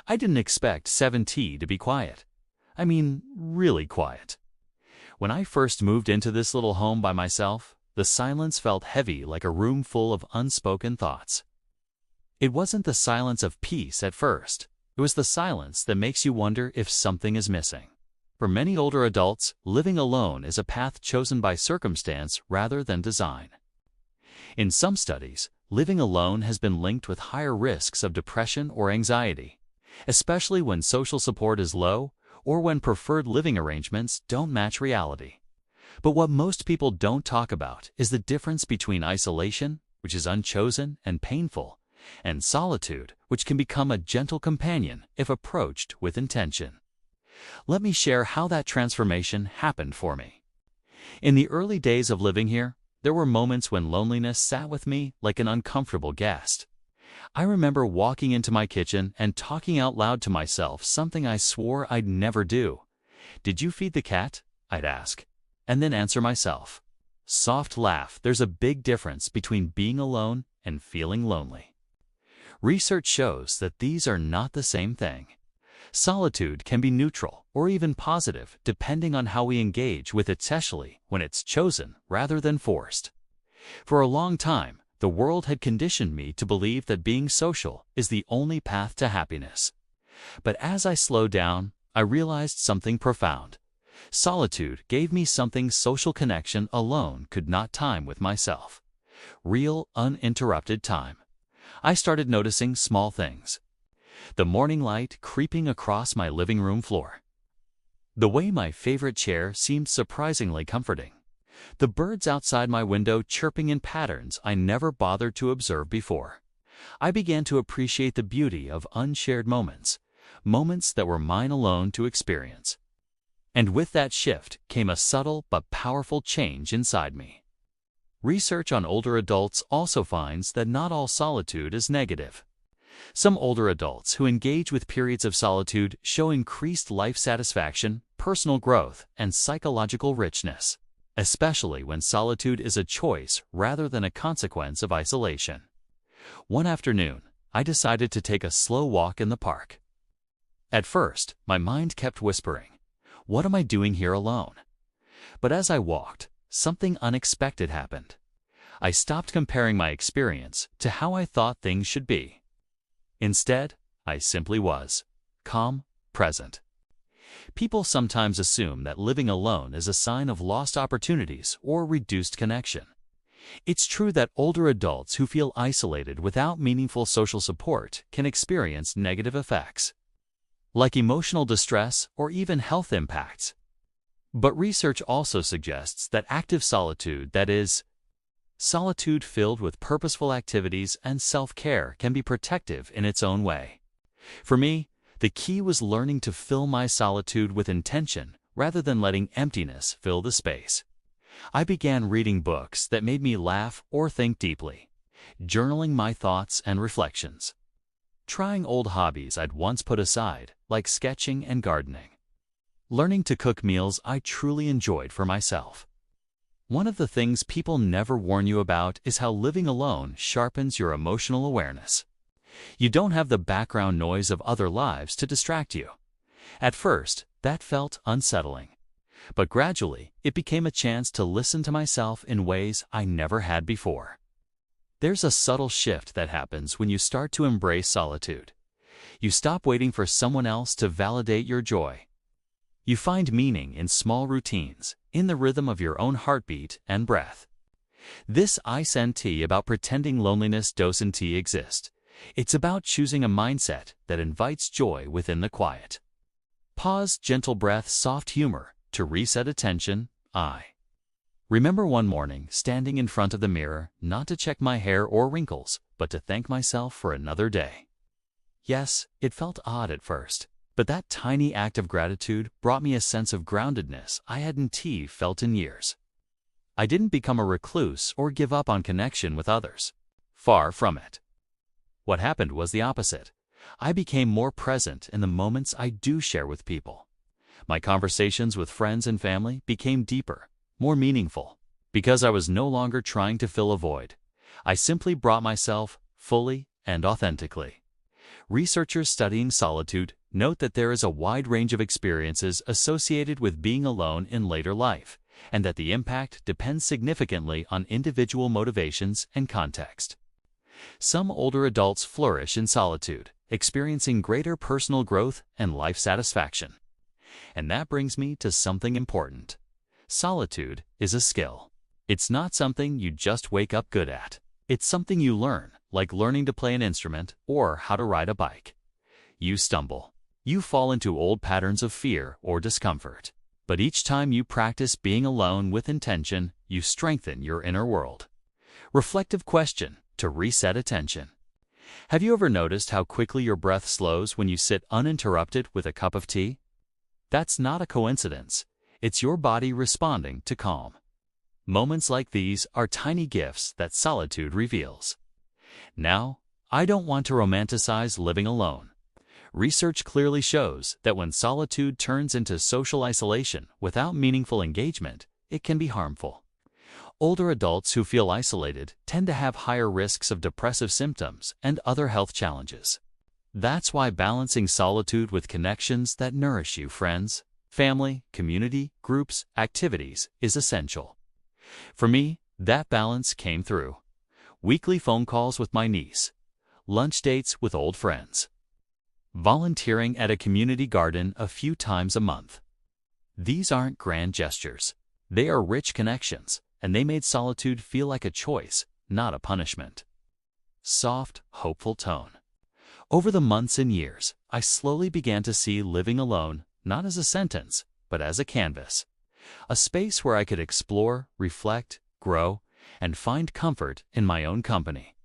I didn't expect 7T to be quiet. I mean, really quiet. When I first moved into this little home by myself, the silence felt heavy like a room full of unspoken thoughts. It wasn't the silence of peace at first. It was the silence that makes you wonder if something is missing. For many older adults, living alone is a path chosen by circumstance rather than design. In some studies, living alone has been linked with higher risks of depression or anxiety, especially when social support is low or when preferred living arrangements don't match reality. But what most people don't talk about is the difference between isolation, which is unchosen and painful, and solitude, which can become a gentle companion if approached with intention. Let me share how that transformation happened for me. In the early days of living here, there were moments when loneliness sat with me like an uncomfortable guest. I remember walking into my kitchen and talking out loud to myself something I swore I'd never do. "Did you feed the cat?" I'd ask, and then answer myself. Soft laugh. There's a big difference between being alone and feeling lonely. Research shows that these are not the same thing. Solitude can be neutral or even positive depending on how we engage with it, especially when it's chosen rather than forced. For a long time, the world had conditioned me to believe that being social is the only path to happiness. But as I slowed down, I realized something profound. Solitude gave me something social connection alone could not: time with myself. Real, uninterrupted time. I started noticing small things. The morning light creeping across my living room floor. The way my favorite chair seemed surprisingly comforting. The birds outside my window chirping in patterns I never bothered to observe before. I began to appreciate the beauty of unshared moments, moments that were mine alone to experience. And with that shift came a subtle but powerful change inside me. Research on older adults also finds that not all solitude is negative. Some older adults who engage with periods of solitude show increased life satisfaction, personal growth, and psychological richness, especially when solitude is a choice rather than a consequence of isolation. One afternoon, I decided to take a slow walk in the park. At first, my mind kept whispering, "What am I doing here alone?" But as I walked, something unexpected happened. I stopped comparing my experience to how I thought things should be. Instead, I simply was calm, present. People sometimes assume that living alone is a sign of lost opportunities or reduced connection. It's true that older adults who feel isolated without meaningful social support can experience negative effects, like emotional distress or even health impacts. But research also suggests that active solitude, that is, solitude filled with purposeful activities and self-care, can be protective in its own way. For me, the key was learning to fill my solitude with intention rather than letting emptiness fill the space. I began reading books that made me laugh or think deeply, journaling my thoughts and reflections, trying old hobbies I'd once put aside, like sketching and gardening, learning to cook meals I truly enjoyed for myself. One of the things people never warn you about is how living alone sharpens your emotional awareness. You don't have the background noise of other lives to distract you. At first, that felt unsettling. But gradually, it became a chance to listen to myself in ways I never had before. There's a subtle shift that happens when you start to embrace solitude. You stop waiting for someone else to validate your joy. You find meaning in small routines, in the rhythm of your own heartbeat and breath. This isn't about pretending loneliness doesn't exist. It's about choosing a mindset that invites joy within the quiet. Pause, gentle breath, soft humor to reset attention. I remember one morning standing in front of the mirror, not to check my hair or wrinkles, but to thank myself for another day. Yes, it felt odd at first, but that tiny act of gratitude brought me a sense of groundedness I hadn't felt in years. I didn't become a recluse or give up on connection with others. Far from it. What happened was the opposite. I became more present in the moments I do share with people. My conversations with friends and family became deeper, more meaningful, because I was no longer trying to fill a void. I simply brought myself fully and authentically. Researchers studying solitude note that there is a wide range of experiences associated with being alone in later life, and that the impact depends significantly on individual motivations and context. Some older adults flourish in solitude, experiencing greater personal growth and life satisfaction. And that brings me to something important. Solitude is a skill. It's not something you just wake up good at. It's something you learn, like learning to play an instrument or how to ride a bike. You stumble. You fall into old patterns of fear or discomfort. But each time you practice being alone with intention, you strengthen your inner world. Reflective question to reset attention. Have you ever noticed how quickly your breath slows when you sit uninterrupted with a cup of tea? That's not a coincidence. It's your body responding to calm. Moments like these are tiny gifts that solitude reveals. Now, I don't want to romanticize living alone. Research clearly shows that when solitude turns into social isolation without meaningful engagement, it can be harmful. Older adults who feel isolated tend to have higher risks of depressive symptoms and other health challenges. That's why balancing solitude with connections that nourish you, friends, family, community, groups, activities, is essential. For me, that balance came through weekly phone calls with my niece, lunch dates with old friends, volunteering at a community garden a few times a month. These aren't grand gestures. They are rich connections, and they made solitude feel like a choice, not a punishment. Soft, hopeful tone. Over the months and years, I slowly began to see living alone not as a sentence, but as a canvas. A space where I could explore, reflect, grow, and find comfort in my own company.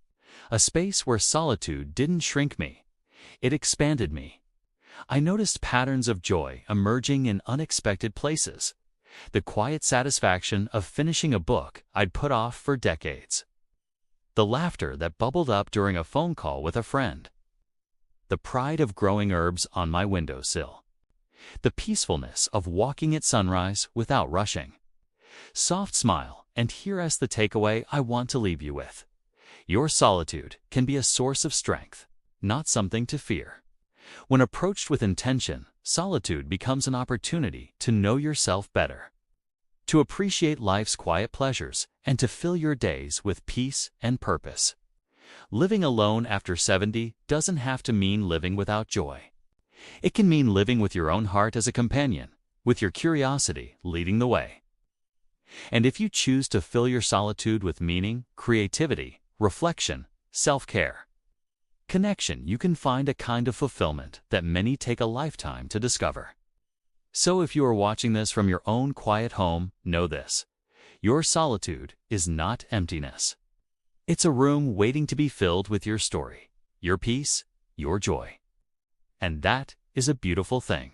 A space where solitude didn't shrink me. It expanded me. I noticed patterns of joy emerging in unexpected places. The quiet satisfaction of finishing a book I'd put off for decades. The laughter that bubbled up during a phone call with a friend. The pride of growing herbs on my windowsill. The peacefulness of walking at sunrise without rushing. Soft smile, and here is the takeaway I want to leave you with. Your solitude can be a source of strength, not something to fear. When approached with intention, solitude becomes an opportunity to know yourself better, to appreciate life's quiet pleasures, and to fill your days with peace and purpose. Living alone after 70 doesn't have to mean living without joy. It can mean living with your own heart as a companion, with your curiosity leading the way. And if you choose to fill your solitude with meaning, creativity, reflection, self-care, connection, you can find a kind of fulfillment that many take a lifetime to discover. So if you are watching this from your own quiet home, know this: your solitude is not emptiness. It's a room waiting to be filled with your story, your peace, your joy. And that is a beautiful thing.